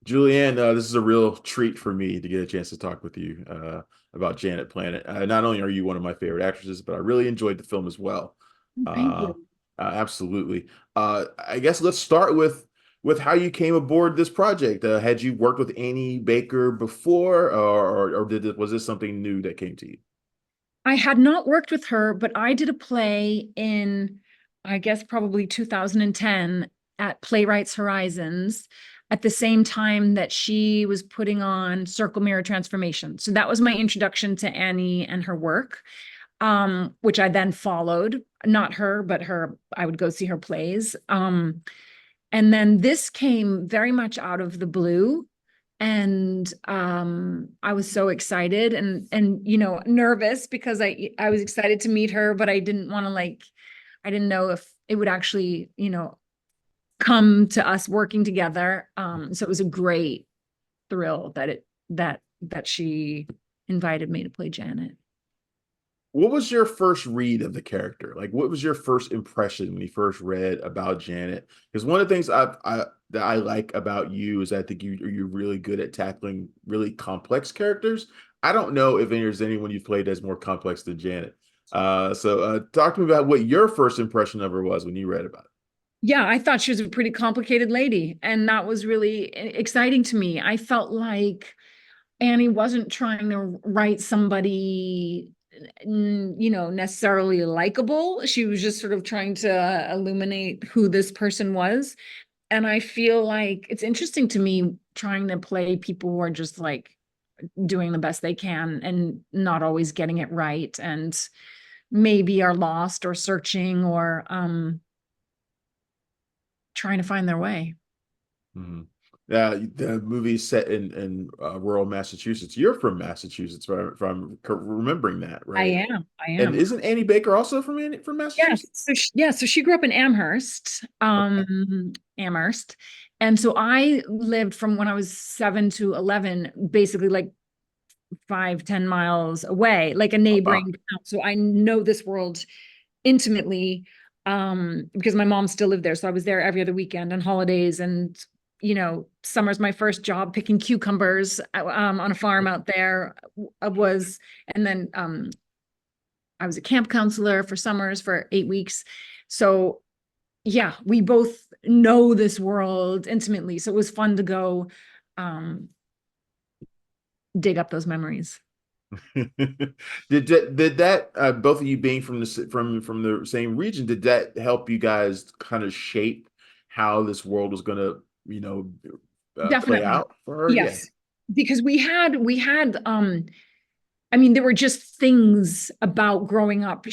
Julianne, this is a real treat for me to get a chance to talk with you about Janet Planet. Not only are you one of my favorite actresses, but I really enjoyed the film as well. Thank Uh, you. Absolutely. I guess let's start with how you came aboard this project. Had you worked with Annie Baker before, or was this something new that came to you? I had not worked with her, but I did a play in, I guess, probably 2010 at Playwrights Horizons at the same time that she was putting on Circle Mirror Transformation. So that was my introduction to Annie and her work, which I then followed. Not her, but her, I would go see her plays. And then this came very much out of the blue. And I was so excited and nervous because I was excited to meet her, but I didn't want to I didn't know if it would actually, come to us working together. So it was a great thrill that she invited me to play Janet. What was your first read of the character? Like, what was your first impression when you first read about Janet? Because one of the things that I like about you is I think you're really good at tackling really complex characters. I don't know if there's anyone you've played that's more complex than Janet. So talk to me about what your first impression of her was when you read about Yeah, I thought she was a pretty complicated lady, and that was really exciting to me. I felt like Annie wasn't trying to write somebody, necessarily likable. She was just sort of trying to illuminate who this person was. And I feel like it's interesting to me trying to play people who are just like doing the best they can and not always getting it right and maybe are lost or searching or trying to find their way. it. The movie is set in rural Massachusetts. You're from Massachusetts, if I'm remembering that I right. am. I And am. isn't Annie Baker also from Yes. Massachusetts? So she grew up in Amherst, Okay. Amherst. And so I lived from when I was 7 to 11, basically like 5, 10 miles away, like a Oh, wow. neighboring town. So I know this world intimately, because my mom still lived there. So I was there every other weekend on holidays and summer's my first job picking cucumbers on a farm out there was, and then I was a camp counselor for summers for 8 weeks. So yeah, we both know this world intimately. So it was fun to go um, dig up those memories. Did that both of you being from the same region, did that help you guys kind of shape how this world was going to, you know, play Definitely. out for her? Yeah. Yes. Because we had I mean, there were just things about growing up.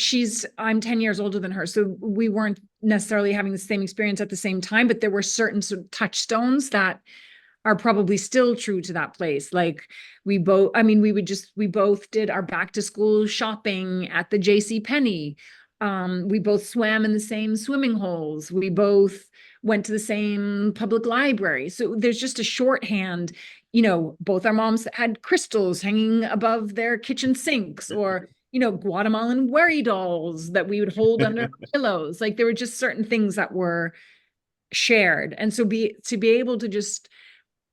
I'm 10 years older than her, so we weren't necessarily having the same experience at the same time, but there were certain sort of touchstones that are probably still true to that place. Like I mean, we both did our back to school shopping at the JC Penney. We both swam in the same swimming holes. We both went to the same public library. So there's just a shorthand. Both our moms had crystals hanging above their kitchen sinks, or Guatemalan worry dolls that we would hold under pillows. Like there were just certain things that were shared. And so to be able to just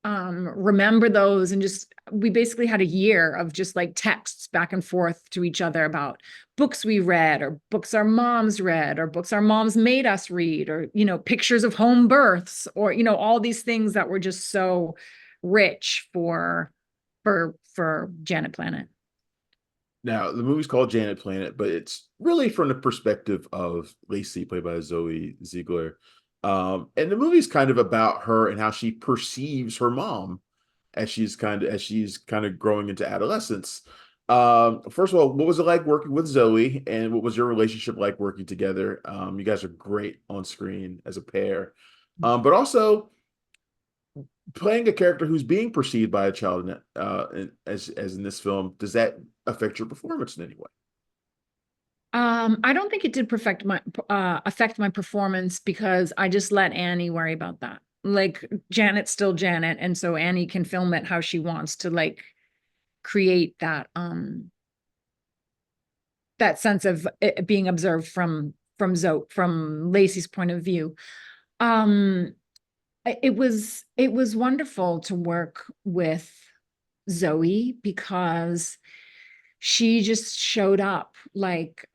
remember those, and just we basically had a year of just like texts back and forth to each other about books we read, or books our moms read, or books our moms made us read, or pictures of home births, or all these things that were just so rich for Janet Planet. Now, the movie's called Janet Planet, but it's really from the perspective of Lacy, played by Zoe Ziegler. And the movie's kind of about her and how she perceives her mom as she's kind of growing into adolescence. First of all, what was it like working with Zoe, and what was your relationship like working together? You guys are great on screen as a pair, but also playing a character who's being perceived by a child as in this film. Does that affect your performance in any way? I don't think it did affect my performance because I just let Annie worry about that. Like Janet's still Janet, and so Annie can film it how she wants to, like create that sense of it being observed from Lacy's point of view. Um it was wonderful to work with Zoe because she just showed up like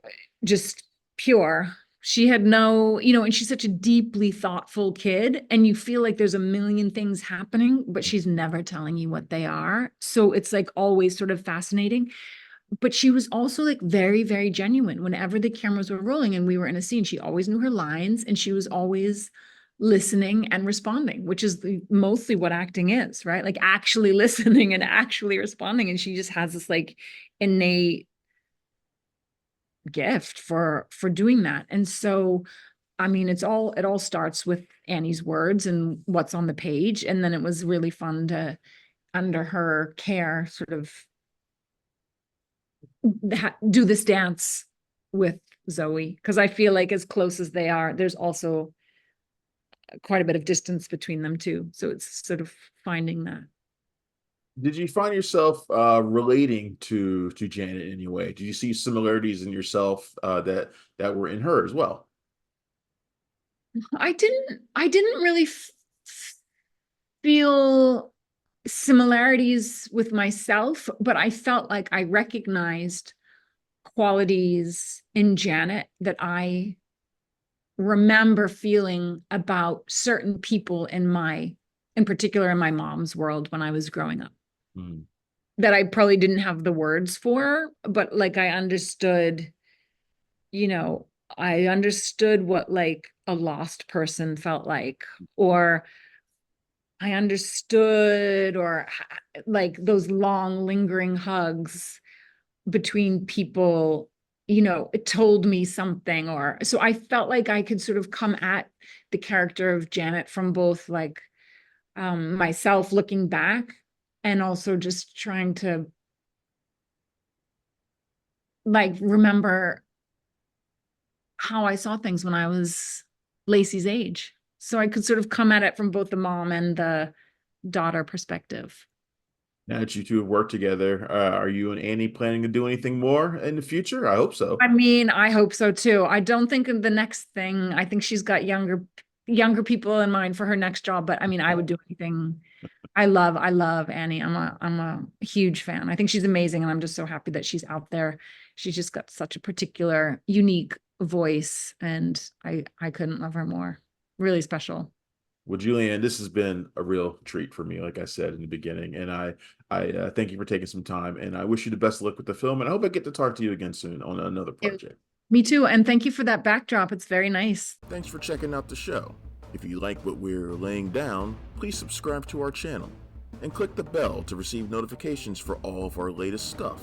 just pure. She had no, and she's such a deeply thoughtful kid, and you feel like there's a million things happening, but she's never telling you what they are. So it's like always sort of fascinating. But she was also like very, very genuine. Whenever the cameras were rolling and we were in a scene, she always knew her lines and she was always listening and responding, which is mostly what acting is, right? Like actually listening and actually responding. And she just has this like innate gift for doing that. And so, I mean, it all starts with Annie's words and what's on the page. And then it was really fun to, under her care, sort of do this dance with Zoe, because I feel like as close as they are, there's also quite a bit of distance between them too. So it's sort of finding that. Did you find yourself relating to Janet in any way? Did you see similarities in yourself that were in her as well? I didn't really feel similarities with myself, but I felt like I recognized qualities in Janet that I remember feeling about certain people in particular in my mom's world when I was growing up, Mm. that I probably didn't have the words for, but like I understood, you know, I understood what like a lost person felt like, or I understood, or like those long lingering hugs between people, it told me something. Or so I felt like I could sort of come at the character of Janet from both like myself looking back and also just trying to like remember how I saw things when I was Lacy's age. So I could sort of come at it from both the mom and the daughter perspective. Now that you two have worked together, are you and Annie planning to do anything more in the future? I hope so. I mean, I hope so too. I don't think of the next thing. I think she's got younger people in mind for her next job, but I mean, I would do anything. I love Annie. I'm a huge fan. I think she's amazing, and I'm just so happy that she's out there. She's just got such a particular, unique voice, and I couldn't love her more. Really special. Well, Julianne, this has been a real treat for me, like I said in the beginning, and I thank you for taking some time, and I wish you the best of luck with the film, and I hope I get to talk to you again soon on another Ew. project. Me too, and thank you for that backdrop. It's very nice. Thanks for checking out the show. If you like what we're laying down, please subscribe to our channel and click the bell to receive notifications for all of our latest stuff.